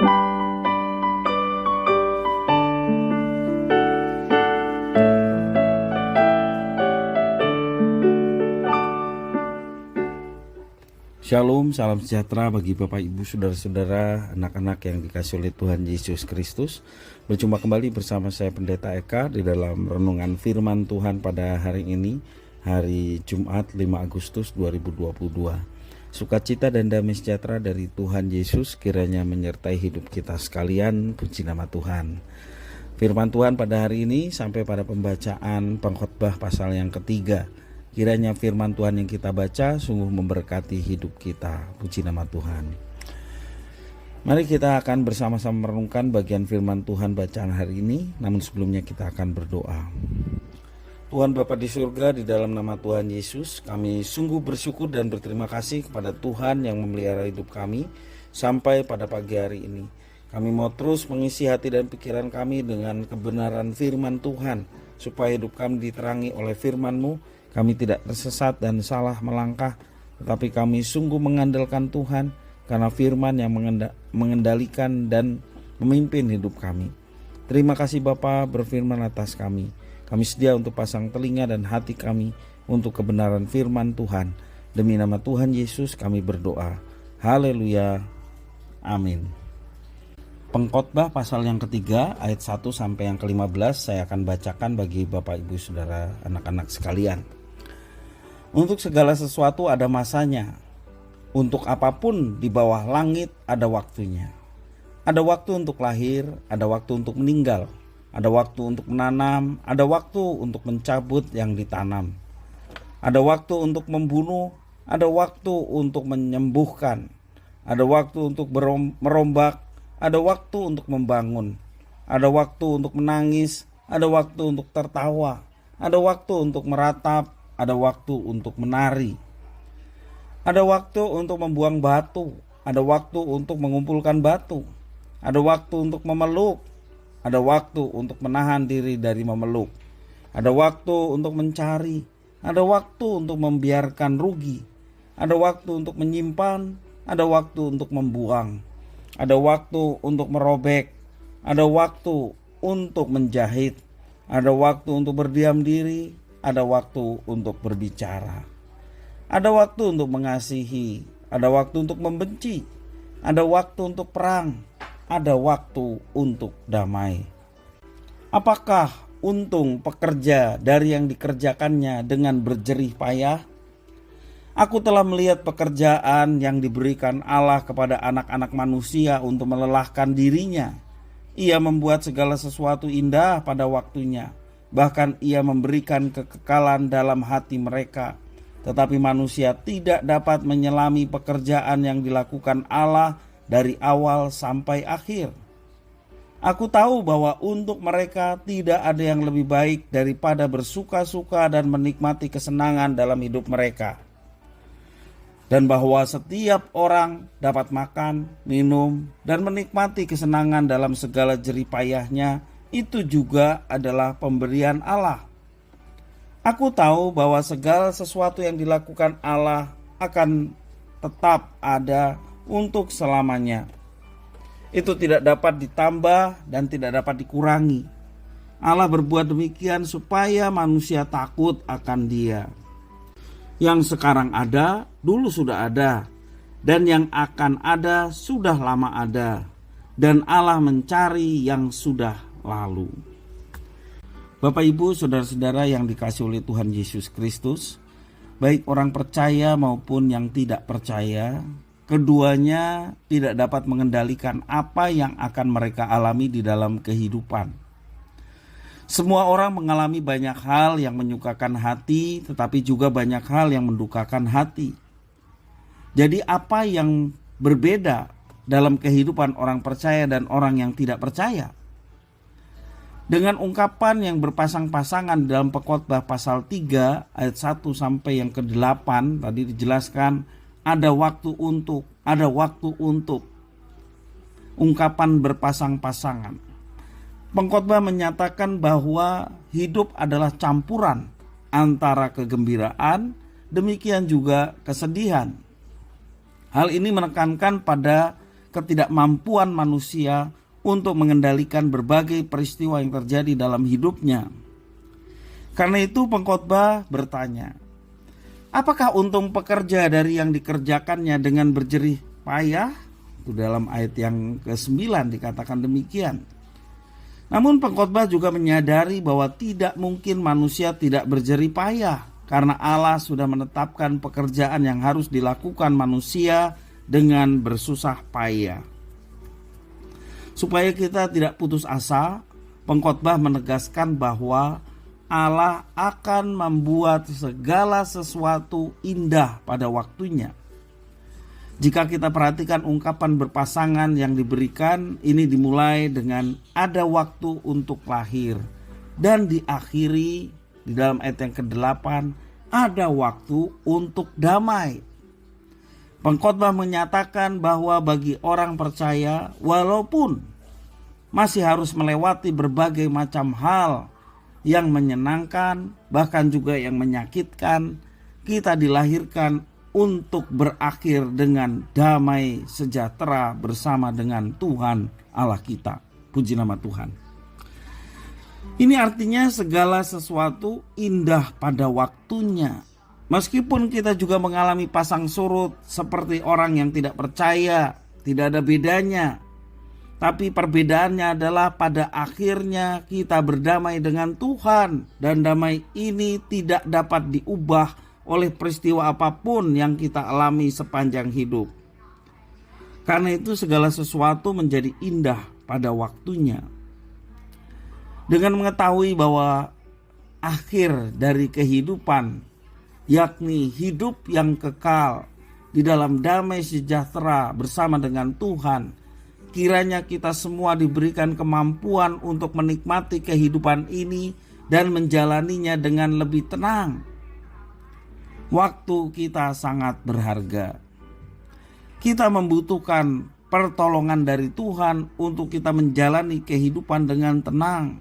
Shalom, salam sejahtera bagi Bapak Ibu, Saudara-saudara, anak-anak yang dikasihi oleh Tuhan Yesus Kristus. Berjumpa kembali bersama saya Pendeta Eka di dalam renungan firman Tuhan pada hari ini, hari Jumat 5 Agustus 2022. Sukacita dan damai sejahtera dari Tuhan Yesus kiranya menyertai hidup kita sekalian, puji nama Tuhan. Firman Tuhan pada hari ini sampai pada pembacaan Pengkhotbah pasal yang ketiga. Kiranya firman Tuhan yang kita baca sungguh memberkati hidup kita. Puji nama Tuhan. Mari kita akan bersama-sama merenungkan bagian firman Tuhan bacaan hari ini. Namun sebelumnya kita akan berdoa. Tuhan Bapa di surga, di dalam nama Tuhan Yesus, kami sungguh bersyukur dan berterima kasih kepada Tuhan yang memelihara hidup kami sampai pada pagi hari ini. Kami mau terus mengisi hati dan pikiran kami dengan kebenaran firman Tuhan, supaya hidup kami diterangi oleh firman-Mu. Kami tidak tersesat dan salah melangkah, tetapi kami sungguh mengandalkan Tuhan karena firman yang mengendalikan dan memimpin hidup kami. Terima kasih Bapa berfirman atas kami. Kami sedia untuk pasang telinga dan hati kami untuk kebenaran firman Tuhan. Demi nama Tuhan Yesus kami berdoa. Haleluya. Amin. Pengkhotbah pasal yang ketiga ayat 1 sampai yang ke-15 saya akan bacakan bagi Bapak Ibu Saudara anak-anak sekalian. Untuk segala sesuatu ada masanya. Untuk apapun di bawah langit ada waktunya. Ada waktu untuk lahir, ada waktu untuk meninggal. Ada waktu untuk menanam, ada waktu untuk mencabut yang ditanam. Ada waktu untuk membunuh, ada waktu untuk menyembuhkan. Ada waktu untuk merombak, ada waktu untuk membangun. Ada waktu untuk menangis, ada waktu untuk tertawa. Ada waktu untuk meratap, ada waktu untuk menari. Ada waktu untuk membuang batu, ada waktu untuk mengumpulkan batu. Ada waktu untuk memeluk, ada waktu untuk menahan diri dari memeluk. Ada waktu untuk mencari, ada waktu untuk membiarkan rugi. Ada waktu untuk menyimpan, ada waktu untuk membuang. Ada waktu untuk merobek, ada waktu untuk menjahit. Ada waktu untuk berdiam diri, ada waktu untuk berbicara. Ada waktu untuk mengasihi, ada waktu untuk membenci. Ada waktu untuk perang, ada waktu untuk damai. Apakah untung pekerja dari yang dikerjakannya dengan berjerih payah? Aku telah melihat pekerjaan yang diberikan Allah kepada anak-anak manusia untuk melelahkan dirinya. Ia membuat segala sesuatu indah pada waktunya. Bahkan ia memberikan kekekalan dalam hati mereka. Tetapi manusia tidak dapat menyelami pekerjaan yang dilakukan Allah dari awal sampai akhir. Aku tahu bahwa untuk mereka tidak ada yang lebih baik daripada bersuka-suka dan menikmati kesenangan dalam hidup mereka. Dan bahwa setiap orang dapat makan, minum, dan menikmati kesenangan dalam segala jerih payahnya, itu juga adalah pemberian Allah. Aku tahu bahwa segala sesuatu yang dilakukan Allah akan tetap ada untuk selamanya. Itu tidak dapat ditambah dan tidak dapat dikurangi. Allah berbuat demikian supaya manusia takut akan Dia. Yang sekarang ada, dulu sudah ada, dan yang akan ada sudah lama ada, dan Allah mencari yang sudah lalu. Bapak Ibu Saudara-saudara yang dikasihi oleh Tuhan Yesus Kristus, baik orang percaya maupun yang tidak percaya, keduanya tidak dapat mengendalikan apa yang akan mereka alami di dalam kehidupan. Semua orang mengalami banyak hal yang menyukakan hati, tetapi juga banyak hal yang mendukakan hati. Jadi apa yang berbeda dalam kehidupan orang percaya dan orang yang tidak percaya? Dengan ungkapan yang berpasang-pasangan dalam Pengkhotbah pasal 3 ayat 1 sampai yang ke-8 tadi dijelaskan ada waktu untuk, ada waktu untuk. Ungkapan berpasang-pasangan. Pengkhotbah menyatakan bahwa hidup adalah campuran antara kegembiraan, demikian juga kesedihan. Hal ini menekankan pada ketidakmampuan manusia untuk mengendalikan berbagai peristiwa yang terjadi dalam hidupnya. Karena itu pengkhotbah bertanya, apakah untung pekerja dari yang dikerjakannya dengan berjerih payah? Itu dalam ayat yang ke-9 dikatakan demikian. Namun pengkhotbah juga menyadari bahwa tidak mungkin manusia tidak berjerih payah, karena Allah sudah menetapkan pekerjaan yang harus dilakukan manusia dengan bersusah payah. Supaya kita tidak putus asa, pengkhotbah menegaskan bahwa Allah akan membuat segala sesuatu indah pada waktunya. Jika kita perhatikan ungkapan berpasangan yang diberikan, ini dimulai dengan ada waktu untuk lahir, dan diakhiri di dalam ayat yang ke-8 ada waktu untuk damai. Pengkhotbah menyatakan bahwa bagi orang percaya, walaupun masih harus melewati berbagai macam hal yang menyenangkan, bahkan juga yang menyakitkan, kita dilahirkan untuk berakhir dengan damai sejahtera bersama dengan Tuhan Allah kita. Puji nama Tuhan. Ini artinya segala sesuatu indah pada waktunya. Meskipun kita juga mengalami pasang surut seperti orang yang tidak percaya, tidak ada bedanya. Tapi perbedaannya adalah pada akhirnya kita berdamai dengan Tuhan, dan damai ini tidak dapat diubah oleh peristiwa apapun yang kita alami sepanjang hidup. Karena itu segala sesuatu menjadi indah pada waktunya. Dengan mengetahui bahwa akhir dari kehidupan, yakni hidup yang kekal di dalam damai sejahtera bersama dengan Tuhan, kiranya kita semua diberikan kemampuan untuk menikmati kehidupan ini dan menjalaninya dengan lebih tenang. Waktu kita sangat berharga. Kita membutuhkan pertolongan dari Tuhan untuk kita menjalani kehidupan dengan tenang.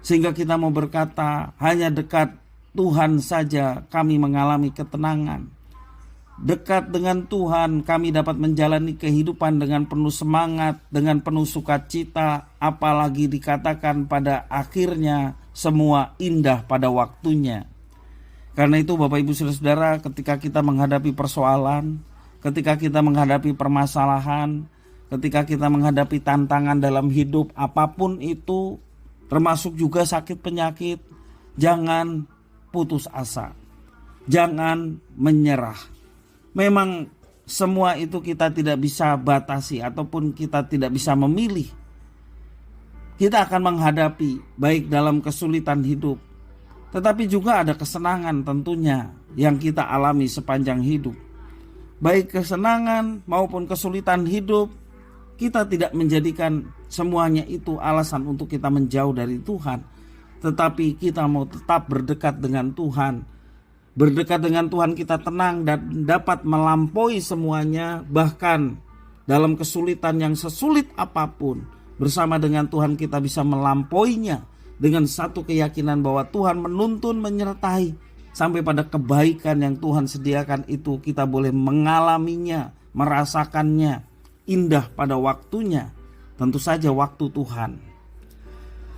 Sehingga kita mau berkata, hanya dekat Tuhan saja kami mengalami ketenangan. Dekat dengan Tuhan kami dapat menjalani kehidupan dengan penuh semangat, dengan penuh sukacita, apalagi dikatakan pada akhirnya semua indah pada waktunya. Karena itu Bapak Ibu Saudara, ketika kita menghadapi persoalan, ketika kita menghadapi permasalahan, ketika kita menghadapi tantangan dalam hidup apapun itu, termasuk juga sakit penyakit, jangan putus asa, jangan menyerah. Memang semua itu kita tidak bisa batasi ataupun kita tidak bisa memilih. Kita akan menghadapi baik dalam kesulitan hidup, tetapi juga ada kesenangan tentunya yang kita alami sepanjang hidup. Baik kesenangan maupun kesulitan hidup, kita tidak menjadikan semuanya itu alasan untuk kita menjauh dari Tuhan. Tetapi kita mau tetap berdekat dengan Tuhan. Berdekat dengan Tuhan kita tenang dan dapat melampaui semuanya. Bahkan dalam kesulitan yang sesulit apapun, bersama dengan Tuhan kita bisa melampauinya. Dengan satu keyakinan bahwa Tuhan menuntun menyertai. Sampai pada kebaikan yang Tuhan sediakan itu kita boleh mengalaminya, merasakannya. Indah pada waktunya. Tentu saja waktu Tuhan.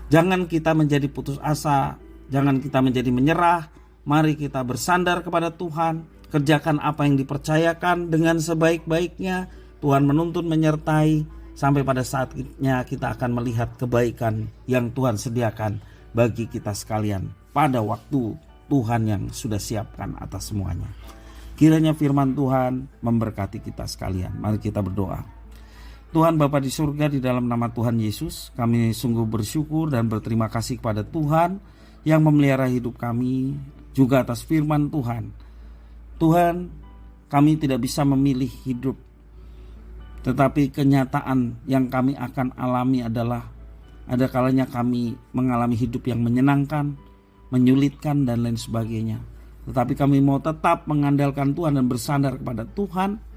Jangan kita menjadi putus asa, jangan kita menjadi menyerah. Mari kita bersandar kepada Tuhan, kerjakan apa yang dipercayakan dengan sebaik-baiknya. Tuhan menuntun menyertai, sampai pada saatnya kita akan melihat kebaikan yang Tuhan sediakan bagi kita sekalian pada waktu Tuhan yang sudah siapkan atas semuanya. Kiranya firman Tuhan memberkati kita sekalian. Mari kita berdoa. Tuhan Bapa di surga, di dalam nama Tuhan Yesus, kami sungguh bersyukur dan berterima kasih kepada Tuhan yang memelihara hidup kami, juga atas firman Tuhan. Tuhan, kami tidak bisa memilih hidup, tetapi kenyataan yang kami akan alami adalah ada kalanya kami mengalami hidup yang menyenangkan, menyulitkan dan lain sebagainya. Tetapi kami mau tetap mengandalkan Tuhan dan bersandar kepada Tuhan.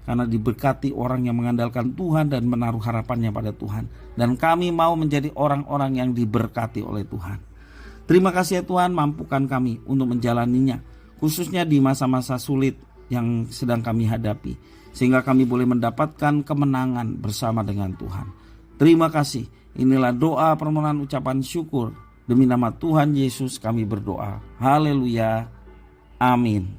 Karena diberkati orang yang mengandalkan Tuhan dan menaruh harapannya pada Tuhan. Dan kami mau menjadi orang-orang yang diberkati oleh Tuhan. Terima kasih ya Tuhan, mampukan kami untuk menjalaninya. Khususnya di masa-masa sulit yang sedang kami hadapi. sehingga kami boleh mendapatkan kemenangan bersama dengan Tuhan. Terima kasih. Inilah doa permohonan ucapan syukur. Demi nama Tuhan Yesus kami berdoa. Haleluya. Amin.